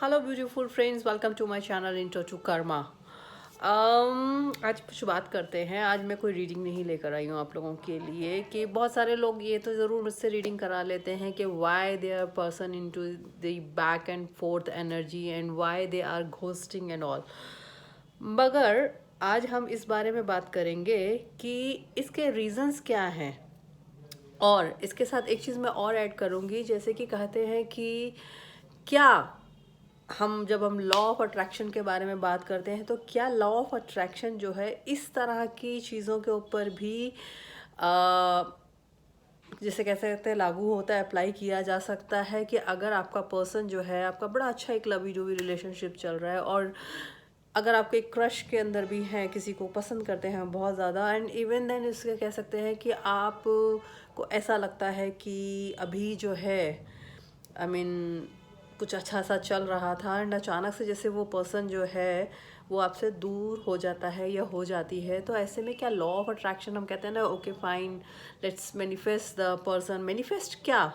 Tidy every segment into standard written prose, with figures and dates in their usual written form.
Hello beautiful friends, welcome to my channel intro to Karma. आज कुछ बात करते हैं। आज मैं कोई रीडिंग नहीं लेकर आई हूँ आप लोगों के लिए कि बहुत सारे लोग ये तो ज़रूर मुझसे रीडिंग करा लेते हैं कि why they are person into the back and forth energy and why they are ghosting and all. मगर आज हम इस बारे में बात करेंगे कि इसके रीजंस क्या हैं। और इसके साथ एक चीज़ मैं और ऐड करूँगी, जैसे कि कहते हैं कि क्या जब हम लॉ ऑफ अट्रैक्शन के बारे में बात करते हैं तो क्या लॉ ऑफ अट्रैक्शन जो है इस तरह की चीज़ों के ऊपर भी जिसे कह सकते हैं लागू होता है, अप्लाई किया जा सकता है कि अगर आपका पर्सन जो है, आपका बड़ा अच्छा एक लवी डूवी रिलेशनशिप चल रहा है और अगर आपके एक क्रश के अंदर भी हैं, किसी को पसंद करते हैं बहुत ज़्यादा, एंड इवन देन इसके कह सकते हैं कि आप को ऐसा लगता है कि अभी जो है आई मीन कुछ अच्छा सा चल रहा था एंड अचानक से जैसे वो पर्सन जो है वो आपसे दूर हो जाता है या हो जाती है, तो ऐसे में क्या लॉ ऑफ अट्रैक्शन हम कहते हैं ना, okay fine let's manifest the person. Manifest क्या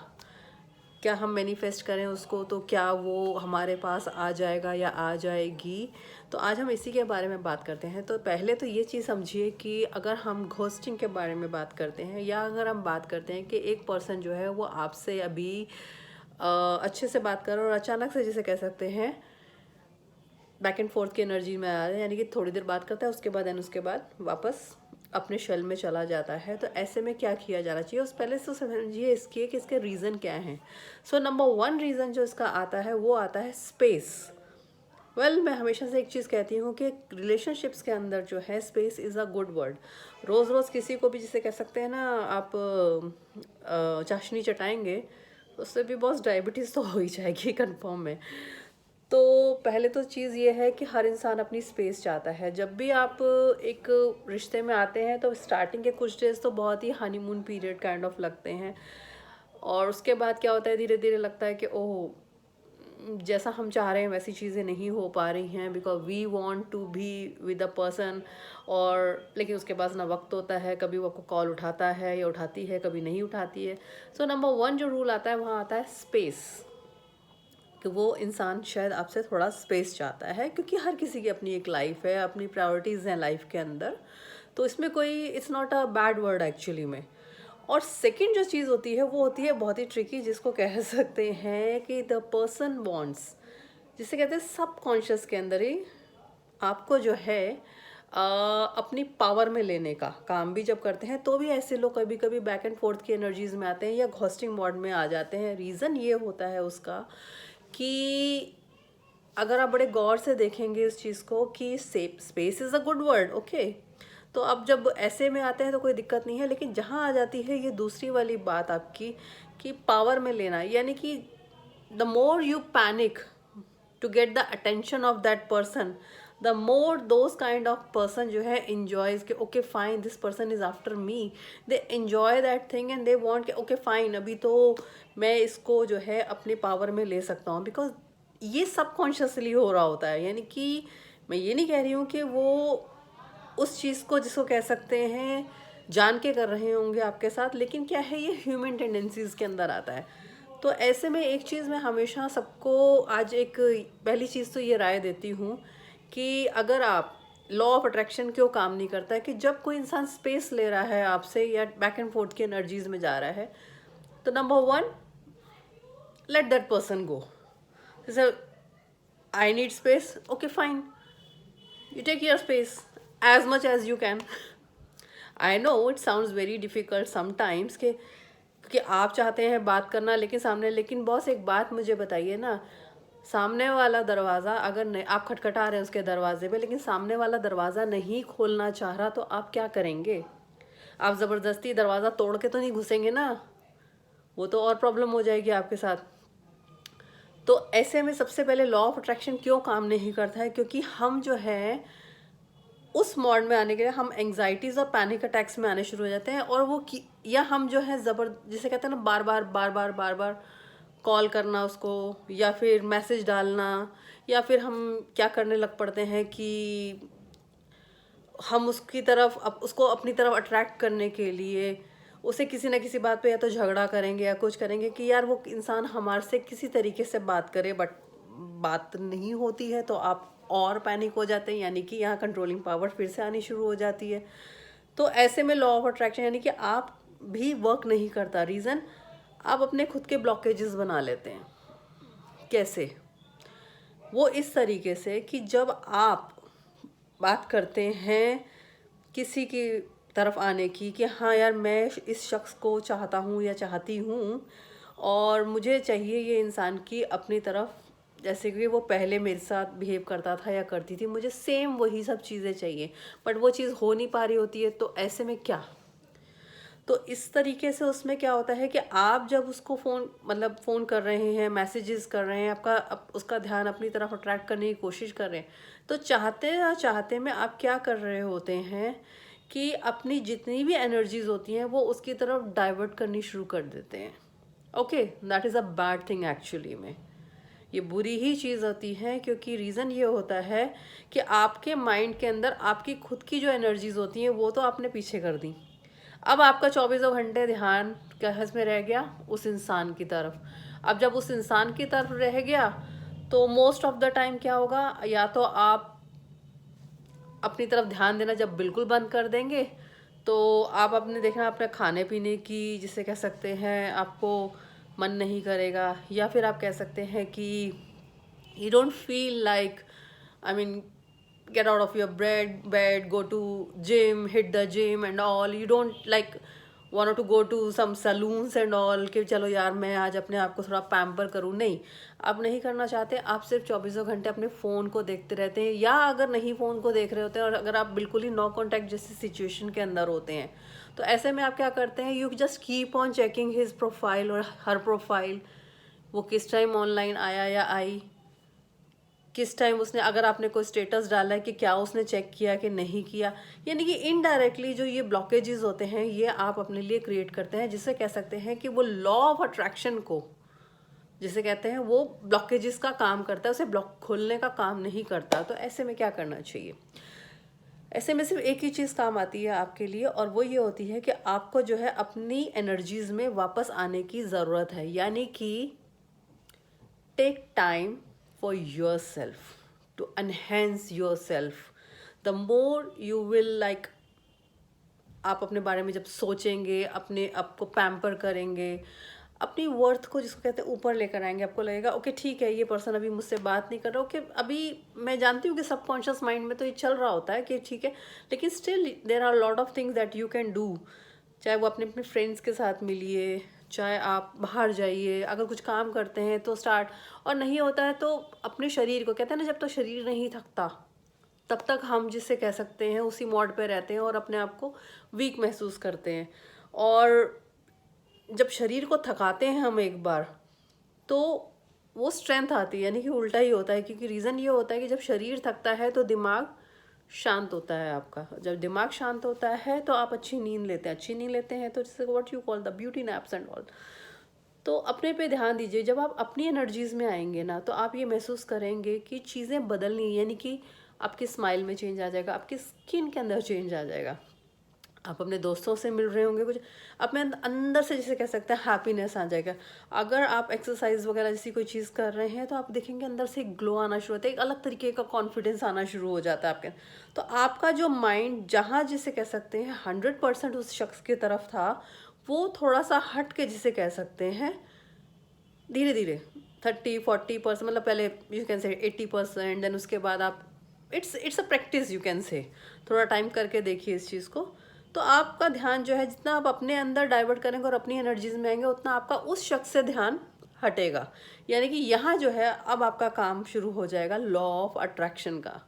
क्या हम मैनिफेस्ट करें उसको तो क्या वो हमारे पास आ जाएगा या आ जाएगी? तो आज हम इसी के बारे में बात करते हैं। तो पहले तो ये चीज़ समझिए कि अगर हम घोस्टिंग के बारे में बात करते हैं या अगर हम बात करते हैं कि एक पर्सन जो है वो आपसे अभी अच्छे से बात कर रहा है और अचानक से जिसे कह सकते हैं बैक एंड फोर्थ की एनर्जी में आ रहा है, यानी कि थोड़ी देर बात करता है उसके बाद वापस अपने शेल में चला जाता है, तो ऐसे में क्या किया जाना चाहिए उस पहले से समझिए इसके कि इसके रीज़न क्या हैं। सो नंबर वन रीज़न जो इसका आता है वो आता है स्पेस। मैं हमेशा से एक चीज़ कहती हूँ कि रिलेशनशिप्स के अंदर जो है space is a good word. रोज़ रोज़ किसी को भी जिसे कह सकते हैं ना आप चाशनी चटाएंगे तो उससे भी बहुत डायबिटीज़ तो हो ही जाएगी कंफर्म में। तो पहले तो चीज़ ये है कि हर इंसान अपनी स्पेस चाहता है। जब भी आप एक रिश्ते में आते हैं तो स्टार्टिंग के कुछ डेज तो बहुत ही हनीमून पीरियड काइंड ऑफ लगते हैं और उसके बाद क्या होता है, धीरे धीरे लगता है कि ओह जैसा हम चाह रहे हैं वैसी चीज़ें नहीं हो पा रही हैं because we want to be with a person. और लेकिन उसके पास ना वक्त होता है, कभी वो आपको कॉल उठाता है या उठाती है, कभी नहीं उठाती है। सो नंबर वन जो रूल आता है वहाँ आता है स्पेस, कि वो इंसान शायद आपसे थोड़ा स्पेस चाहता है क्योंकि हर किसी की अपनी एक लाइफ है, अपनी प्रायोरिटीज़ हैं लाइफ के अंदर। तो इसमें कोई it's not a bad word actually में। और सेकंड जो चीज़ होती है वो होती है बहुत ही ट्रिकी, जिसको कह सकते हैं कि द पर्सन वॉन्ट्स, जिसे कहते हैं सबकॉन्शियस के अंदर ही आपको जो है अपनी पावर में लेने का काम भी जब करते हैं तो भी ऐसे लोग कभी कभी बैक एंड फोर्थ की एनर्जीज में आते हैं या घोस्टिंग मोड में आ जाते हैं। रीज़न ये होता है उसका कि अगर आप बड़े गौर से देखेंगे उस चीज़ को कि space is a good word, okay. तो अब जब ऐसे में आते हैं तो कोई दिक्कत नहीं है, लेकिन जहाँ आ जाती है ये दूसरी वाली बात आपकी कि पावर में लेना, यानी कि the more you panic to get the attention of that person, the more those kind of person जो है इंजॉयज के okay fine this person is after me, they enjoy that thing and they want के okay fine अभी तो मैं इसको जो है अपने पावर में ले सकता हूँ, बिकॉज ये सबकॉन्शियसली हो रहा होता है। यानी कि मैं ये नहीं कह रही हूँ कि वो उस चीज़ को जिसको कह सकते हैं जान के कर रहे होंगे आपके साथ, लेकिन क्या है ये ह्यूमन टेंडेंसीज के अंदर आता है। तो ऐसे में एक चीज़ मैं हमेशा सबको आज एक पहली चीज़ तो ये राय देती हूँ कि अगर आप लॉ ऑफ अट्रैक्शन क्यों काम नहीं करता है कि जब कोई इंसान स्पेस ले रहा है आपसे या बैक एंड फोर्थ की एनर्जीज में जा रहा है, तो number one let that person go. जैसे I need space, okay fine, you take your space as much as you can. I know it sounds very difficult sometimes कि क्योंकि आप चाहते हैं बात करना लेकिन सामने, लेकिन बॉस एक बात मुझे बताइए ना, सामने वाला दरवाज़ा अगर नहीं, आप खटखटा रहे हैं उसके दरवाजे पे लेकिन सामने वाला दरवाज़ा नहीं खोलना चाह रहा, तो आप क्या करेंगे? आप ज़बरदस्ती दरवाज़ा तोड़ के तो नहीं घुसेंगे ना, वो तो और प्रॉब्लम हो जाएगी आपके साथ। तो ऐसे में सबसे पहले लॉ ऑफ अट्रैक्शन क्यों काम नहीं करता है, क्योंकि हम जो है उस मोड में आने के लिए हम एंग्जाइटीज़ और पैनिक अटैक्स में आने शुरू हो जाते हैं, और वो या हम जो है जिसे कहते हैं ना बार बार कॉल करना उसको या फिर मैसेज डालना, या फिर हम क्या करने लग पड़ते हैं कि हम उसकी तरफ उसको अपनी तरफ अट्रैक्ट करने के लिए उसे किसी ना किसी बात पे या तो झगड़ा करेंगे या कुछ करेंगे कि यार वो इंसान हमारे से किसी तरीके से बात करे, बट बात नहीं होती है तो आप और पैनिक हो जाते हैं, यानी कि यहाँ कंट्रोलिंग पावर फिर से आनी शुरू हो जाती है। तो ऐसे में लॉ ऑफ अट्रैक्शन यानी कि आप भी वर्क नहीं करता। रीज़न, आप अपने खुद के ब्लॉकेजेस बना लेते हैं। कैसे? वो इस तरीके से कि जब आप बात करते हैं किसी की तरफ आने की कि हाँ यार, मैं इस शख्स को चाहता हूँ या चाहती हूँ और मुझे चाहिए ये इंसान की अपनी तरफ, जैसे कि वो पहले मेरे साथ बिहेव करता था या करती थी, मुझे सेम वही सब चीज़ें चाहिए, बट वो चीज़ हो नहीं पा रही होती है। तो ऐसे में क्या? तो इस तरीके से उसमें क्या होता है कि आप जब उसको फ़ोन कर रहे हैं, मैसेजेस कर रहे हैं, उसका ध्यान अपनी तरफ अट्रैक्ट करने की कोशिश कर रहे हैं, तो चाहते या चाहते में आप क्या कर रहे होते हैं कि अपनी जितनी भी एनर्जीज होती हैं वो उसकी तरफ डाइवर्ट करनी शुरू कर देते हैं। Okay, that is a bad thing actually में। ये बुरी ही चीज़ होती है, क्योंकि रीज़न ये होता है कि आपके माइंड के अंदर आपकी खुद की जो एनर्जीज होती हैं वो तो आपने पीछे कर दी। अब आपका चौबीसों घंटे ध्यान कहाँ में रह गया? उस इंसान की तरफ। अब जब उस इंसान की तरफ रह गया तो मोस्ट ऑफ द टाइम क्या होगा? या तो आप अपनी तरफ ध्यान देना जब बिल्कुल बंद कर देंगे तो आप अपने देखना अपने खाने पीने की, जिसे कह सकते हैं, आपको मन नहीं करेगा। या फिर आप कह सकते हैं कि you don't feel like, I mean, get out of your bed, go to gym, hit the gym and all. You don't like want to go to some saloons and all कि चलो यार मैं आज अपने आप को थोड़ा पैम्पर करूँ। नहीं, आप नहीं करना चाहते। आप सिर्फ चौबीसों घंटे अपने फ़ोन को देखते रहते हैं, या अगर नहीं फ़ोन को देख रहे होते हैं और अगर आप बिल्कुल ही नो कॉन्टैक्ट जैसी सिचुएशन के अंदर होते हैं, तो ऐसे में आप क्या करते हैं? You just keep on checking his profile और हर प्रोफाइल। वो किस टाइम ऑनलाइन आया या आई, किस टाइम उसने, अगर आपने कोई स्टेटस डाला है कि क्या उसने चेक किया कि नहीं किया। यानी कि इनडायरेक्टली जो ये ब्लॉकेजेस होते हैं ये आप अपने लिए क्रिएट करते हैं, जिसे कह सकते हैं कि वो लॉ ऑफ अट्रैक्शन को, जिसे कहते हैं, वो ब्लॉकेजेस का काम करता है, उसे ब्लॉक खोलने का काम नहीं करता। तो ऐसे में क्या करना चाहिए? ऐसे में सिर्फ एक ही चीज़ काम आती है आपके लिए, और वो ये होती है कि आपको जो है अपनी एनर्जीज में वापस आने की ज़रूरत है। यानी कि take time for yourself, to enhance yourself. The more you will like, आप अपने बारे में जब सोचेंगे, अपने आप को पैम्पर करेंगे, अपनी वर्थ को, जिसको कहते हैं, ऊपर लेकर आएंगे, आपको लगेगा ओके ठीक है, ये पर्सन अभी मुझसे बात नहीं कर रहा। ओके, अभी मैं जानती हूँ कि सबकॉन्शियस माइंड में तो ये चल रहा होता है कि ठीक है, लेकिन still there are lot of things that you can do. चाहे वो अपने अपने फ्रेंड्स के साथ मिलिए, चाहे आप बाहर जाइए, अगर कुछ काम करते हैं तो स्टार्ट, और नहीं होता है तो अपने शरीर को, कहते हैं ना, जब तक शरीर नहीं थकता तब तक हम, जिसे कह सकते हैं, उसी मोड पे रहते हैं और अपने आप को वीक महसूस करते हैं। और जब शरीर को थकाते हैं हम एक बार, तो वो स्ट्रेंथ आती है। यानी कि उल्टा ही होता है, क्योंकि रीज़न ये होता है कि जब शरीर थकता है तो दिमाग शांत होता है आपका। जब दिमाग शांत होता है तो आप अच्छी नींद लेते हैं। अच्छी नींद लेते हैं तो जैसे what you call the beauty naps and all. तो अपने पे ध्यान दीजिए। जब आप अपनी एनर्जीज में आएंगे ना, तो आप ये महसूस करेंगे कि चीज़ें बदलनी है। यानी कि आपकी स्माइल में चेंज आ जाएगा, आपकी स्किन के अंदर चेंज आ जाएगा। आप अपने दोस्तों से मिल रहे होंगे, कुछ अपने अंदर से, जिसे कह सकते हैं, हैप्पीनेस आ जाएगा। अगर आप एक्सरसाइज वगैरह जैसी कोई चीज़ कर रहे हैं तो आप देखेंगे अंदर से एक ग्लो आना शुरू होता है, एक अलग तरीके का कॉन्फिडेंस आना शुरू हो जाता है आपके। तो आपका जो माइंड जहाँ, जिसे कह सकते हैं, 100% उस शख्स की तरफ था, वो थोड़ा सा हट के, जिसे कह सकते हैं, धीरे धीरे 30-40%, मतलब पहले यू कैन से 80%, देन उसके बाद आप, it's a practice, you can say, थोड़ा टाइम करके देखिए इस चीज़ को। तो आपका ध्यान जो है, जितना आप अपने अंदर डाइवर्ट करेंगे और अपनी एनर्जीज में आएंगे, उतना आपका उस शख्स से ध्यान हटेगा। यानी कि यहाँ जो है अब आपका काम शुरू हो जाएगा लॉ ऑफ अट्रैक्शन का।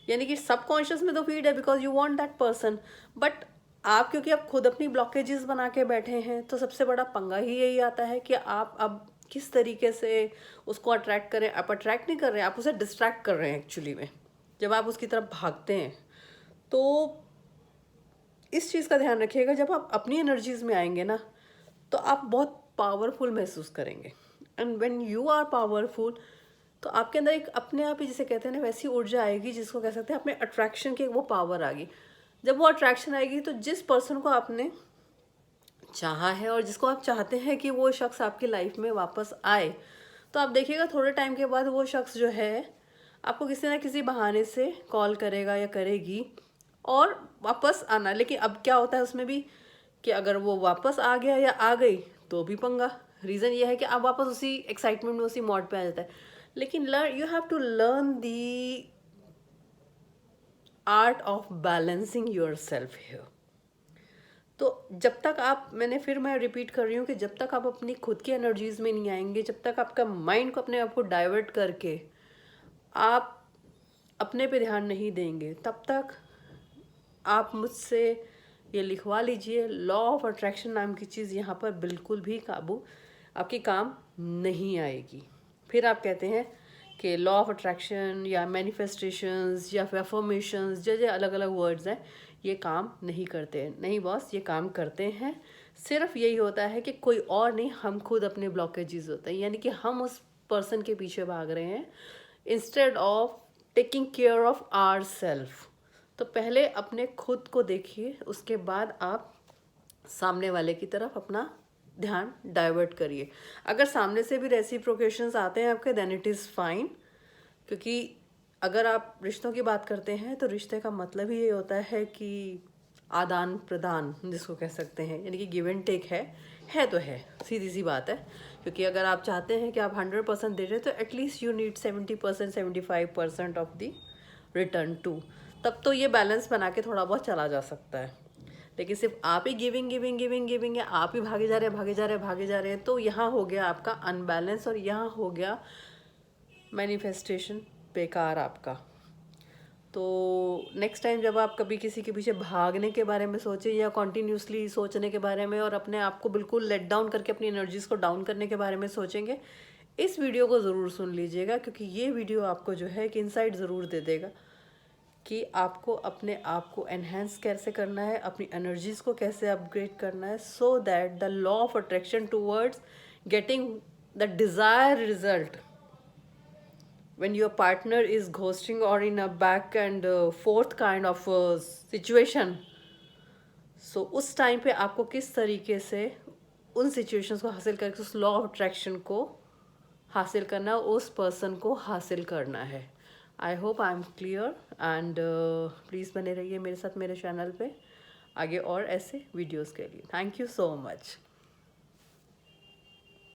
यानी कि सबकॉन्शियस में तो फीड है, because you want that person, but आप, क्योंकि आप खुद अपनी ब्लॉकेजेस बना के बैठे हैं, तो सबसे बड़ा पंगा ही यही आता है कि आप अब किस तरीके से उसको अट्रैक्ट करें। आप अट्रैक्ट नहीं कर रहे हैं, आप उसे डिस्ट्रैक्ट कर रहे हैं एक्चुअली में, जब आप उसकी तरफ भागते हैं। तो इस चीज़ का ध्यान रखिएगा, जब आप अपनी एनर्जीज में आएंगे ना, तो आप बहुत पावरफुल महसूस करेंगे। And when you are powerful, तो आपके अंदर एक अपने आप ही, जिसे कहते हैं ना, वैसी ऊर्जा आएगी, जिसको कह सकते हैं अपने अट्रैक्शन की वो पावर आ गई। जब वो अट्रैक्शन आएगी तो जिस पर्सन को आपने चाहा है और जिसको आप चाहते हैं कि वो शख्स आपकी लाइफ में वापस आए, तो आप देखिएगा थोड़े टाइम के बाद वो शख्स जो है आपको किसी ना किसी बहाने से कॉल करेगा या करेगी और वापस आना। लेकिन अब क्या होता है उसमें भी कि अगर वो वापस आ गया या आ गई तो भी पंगा। रीज़न ये है कि आप वापस उसी एक्साइटमेंट में उसी मोड पे आ जाता है। लेकिन you have to learn the art of balancing yourself here. तो जब तक आप, मैं रिपीट कर रही हूँ कि जब तक आप अपनी खुद की एनर्जीज में नहीं आएंगे, जब तक आपका माइंड को अपने आप को डाइवर्ट करके आप अपने पे ध्यान नहीं देंगे, तब तक आप मुझसे ये लिखवा लीजिए, लॉ ऑफ अट्रैक्शन नाम की चीज़ यहाँ पर बिल्कुल भी काबू आपकी काम नहीं आएगी। फिर आप कहते हैं कि लॉ ऑफ अट्रैक्शन या मैनिफेस्टेशंस या फिर अफर्मेशंस, जो अलग अलग वर्ड्स हैं, ये काम नहीं करते। नहीं बॉस, ये काम करते हैं। सिर्फ यही होता है कि कोई और नहीं, हम खुद अपने ब्लॉकेजेस होते हैं, यानी कि हम उस पर्सन के पीछे भाग रहे हैं instead of taking care of ourself. तो पहले अपने खुद को देखिए, उसके बाद आप सामने वाले की तरफ अपना ध्यान डाइवर्ट करिए। अगर सामने से भी रेसिप्रोकेशंस आते हैं आपके, देन इट इज़ फाइन। क्योंकि अगर आप रिश्तों की बात करते हैं तो रिश्ते का मतलब ही ये होता है कि आदान प्रदान जिसको कह सकते हैं, यानी कि गिव एंड टेक है तो है, सीधी सी बात है। क्योंकि अगर आप चाहते हैं कि आप 100% दे रहे तो at least you need 70% 75% of the return to. तब तो ये बैलेंस बना के थोड़ा बहुत चला जा सकता है। लेकिन सिर्फ आप he giving giving giving giving है, आप ही भागे जा रहे हैं भागे जा रहे हैं भागे जा रहे हैं, तो यहाँ हो गया आपका अनबैलेंस और यहाँ हो गया मैनिफेस्टेशन बेकार आपका। तो नेक्स्ट टाइम जब आप कभी किसी के पीछे भागने के बारे में सोचें या कॉन्टीन्यूसली सोचने के बारे में और अपने आप को बिल्कुल लेट डाउन करके अपनी एनर्जीज़ को डाउन करने के बारे में सोचेंगे, इस वीडियो को ज़रूर सुन लीजिएगा। क्योंकि ये वीडियो आपको जो है एक इंसाइट ज़रूर दे देगा कि आपको अपने आप को एनहेंस कैसे करना है, अपनी एनर्जीज़ को कैसे अपग्रेड करना है, so that the law of attraction towards getting the desire result when your partner is ghosting or in a back and forth kind of situation, so उस टाइम पे आपको किस तरीके से उन सिचुएशंस को हासिल करके उस लॉ ऑफ अट्रैक्शन को हासिल करना है, उस पर्सन को हासिल करना है। I hope I am clear and please बने रहिए मेरे साथ मेरे चैनल पे आगे और ऐसे वीडियोस के लिए। Thank you so much.